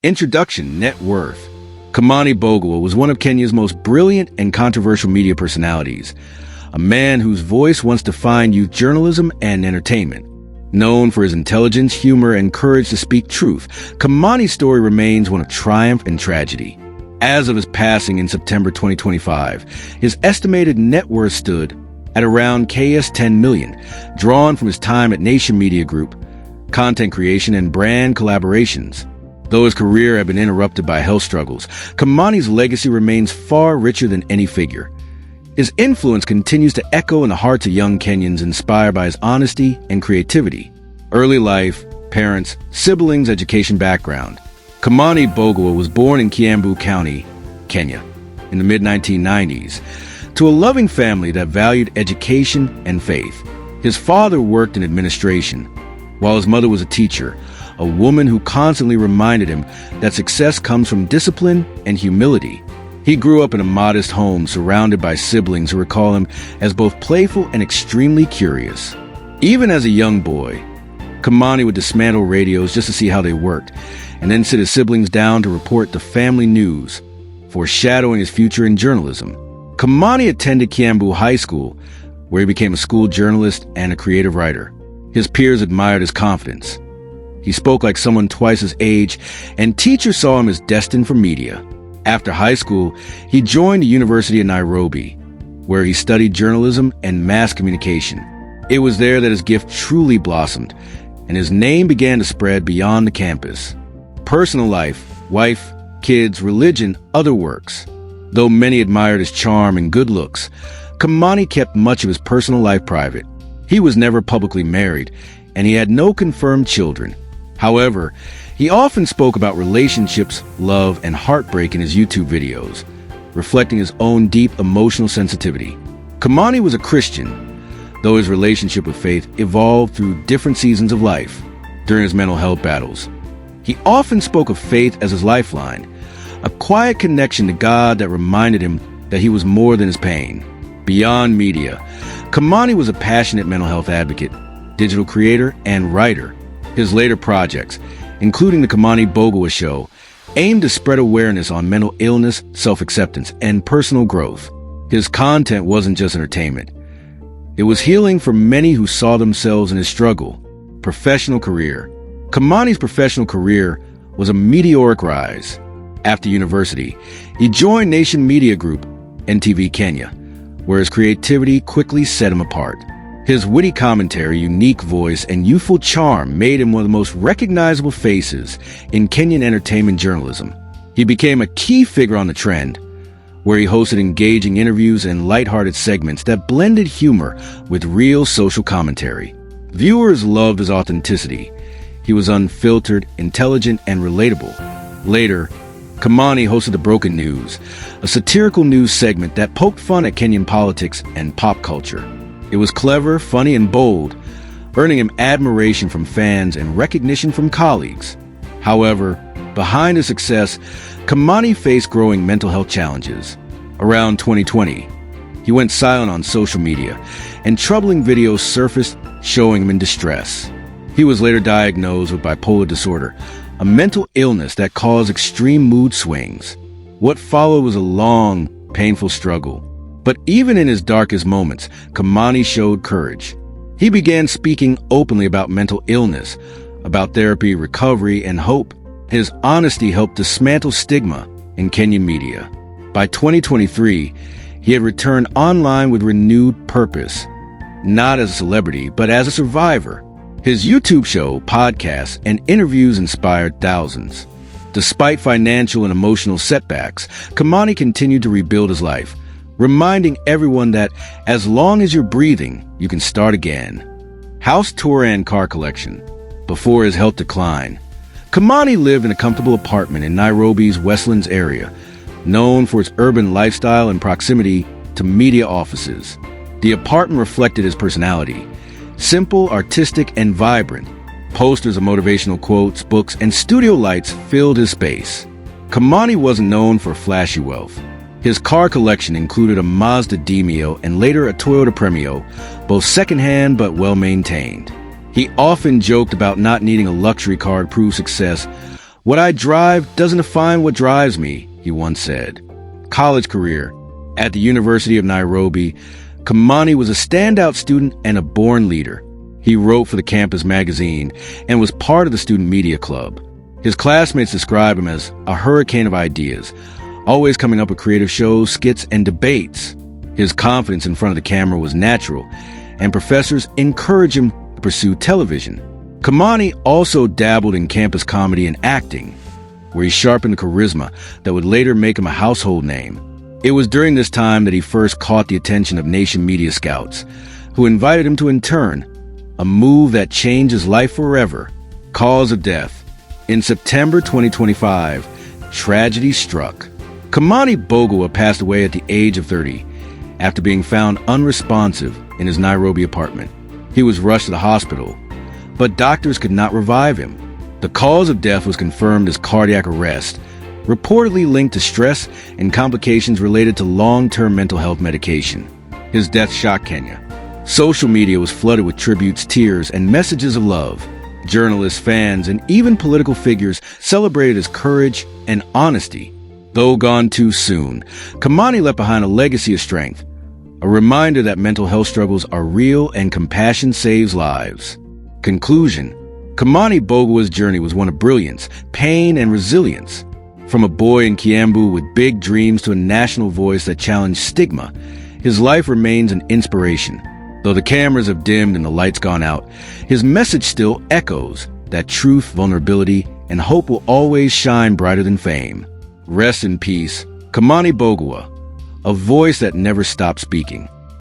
Introduction: Net worth. Kimani Mbugua was one of Kenya's most brilliant and controversial media personalities, a man whose voice once defined youth journalism and entertainment. Known for his intelligence, humor, and courage to speak truth, Kimani's story remains one of triumph and tragedy. As of his passing in September 2025, his estimated net worth stood at around $10 million, drawn from his time at Nation Media Group, content creation, and brand collaborations. Though his career had been interrupted by health struggles, Kimani's legacy remains far richer than any figure. His influence continues to echo in the hearts of young Kenyans inspired by his honesty and creativity. Early life, parents, siblings, education background. Kimani Mbugua was born in Kiambu County, Kenya, in the mid-1990s, to a loving family that valued education and faith. His father worked in administration, while his mother was a teacher, a woman who constantly reminded him that success comes from discipline and humility. He grew up in a modest home surrounded by siblings who recall him as both playful and extremely curious. Even as a young boy, Kimani would dismantle radios just to see how they worked, and then sit his siblings down to report the family news, foreshadowing his future in journalism. Kimani attended Kiambu High School, where he became a school journalist and a creative writer. His peers admired his confidence. He spoke like someone twice his age, and teachers saw him as destined for media. After high school, he joined the University of Nairobi, where he studied journalism and mass communication. It was there that his gift truly blossomed, and his name began to spread beyond the campus. Personal life, wife, kids, religion, other works. Though many admired his charm and good looks, Kimani kept much of his personal life private. He was never publicly married, and he had no confirmed children. However, he often spoke about relationships, love, and heartbreak in his YouTube videos, reflecting his own deep emotional sensitivity. Kimani was a Christian, though his relationship with faith evolved through different seasons of life. During his mental health battles, he often spoke of faith as his lifeline, a quiet connection to God that reminded him that he was more than his pain. Beyond media, Kimani was a passionate mental health advocate, digital creator, and writer. His later projects, including the Kimani Mbugua Show, aimed to spread awareness on mental illness, self-acceptance, and personal growth. His content wasn't just entertainment. It was healing for many who saw themselves in his struggle. Professional career. Kimani's professional career was a meteoric rise. After university, he joined Nation Media Group, NTV Kenya, where his creativity quickly set him apart. His witty commentary, unique voice, and youthful charm made him one of the most recognizable faces in Kenyan entertainment journalism. He became a key figure on the trend, where he hosted engaging interviews and lighthearted segments that blended humor with real social commentary. Viewers loved his authenticity. He was unfiltered, intelligent, and relatable. Later, Kimani hosted The Broken News, a satirical news segment that poked fun at Kenyan politics and pop culture. It was clever, funny, and bold, earning him admiration from fans and recognition from colleagues. However, behind his success, Kimani faced growing mental health challenges. Around 2020, he went silent on social media, and troubling videos surfaced showing him in distress. He was later diagnosed with bipolar disorder, a mental illness that caused extreme mood swings. What followed was a long, painful struggle. But even in his darkest moments, Kimani showed courage. He began speaking openly about mental illness, about therapy, recovery, and hope. His honesty helped dismantle stigma in Kenyan media. By 2023, he had returned online with renewed purpose, not as a celebrity, but as a survivor. His YouTube show, podcasts, and interviews inspired thousands. Despite financial and emotional setbacks, Kimani continued to rebuild his life, reminding everyone that as long as you're breathing, you can start again. House tour and car collection. Before his health decline, Kimani lived in a comfortable apartment in Nairobi's Westlands area, known for its urban lifestyle and proximity to media offices. The apartment reflected his personality, simple, artistic, and vibrant. Posters of motivational quotes, books, and studio lights filled his space. Kimani wasn't known for flashy wealth. His car collection included a Mazda Demio and later a Toyota Premio, both secondhand but well-maintained. He often joked about not needing a luxury car to prove success, "What I drive doesn't define what drives me," he once said. College career. At the University of Nairobi, Kimani was a standout student and a born leader. He wrote for the campus magazine and was part of the student media club. His classmates describe him as a hurricane of ideas, always coming up with creative shows, skits, and debates. His confidence in front of the camera was natural, and professors encouraged him to pursue television. Kimani also dabbled in campus comedy and acting, where he sharpened the charisma that would later make him a household name. It was during this time that he first caught the attention of Nation Media Scouts, who invited him to intern, a move that changed his life forever. Cause of death. In September 2025, tragedy struck. Kimani Mbugua passed away at the age of 30 after being found unresponsive in his Nairobi apartment. He was rushed to the hospital, but doctors could not revive him. The cause of death was confirmed as cardiac arrest, reportedly linked to stress and complications related to long-term mental health medication. His death shocked Kenya. Social media was flooded with tributes, tears, and messages of love. Journalists, fans, and even political figures celebrated his courage and honesty. Though gone too soon, Kimani left behind a legacy of strength, a reminder that mental health struggles are real and compassion saves lives. Conclusion. Kimani Mbugua's journey was one of brilliance, pain, and resilience. From a boy in Kiambu with big dreams to a national voice that challenged stigma, his life remains an inspiration. Though the cameras have dimmed and the lights gone out, his message still echoes that truth, vulnerability, and hope will always shine brighter than fame. Rest in peace, Kimani Mbugua, a voice that never stopped speaking.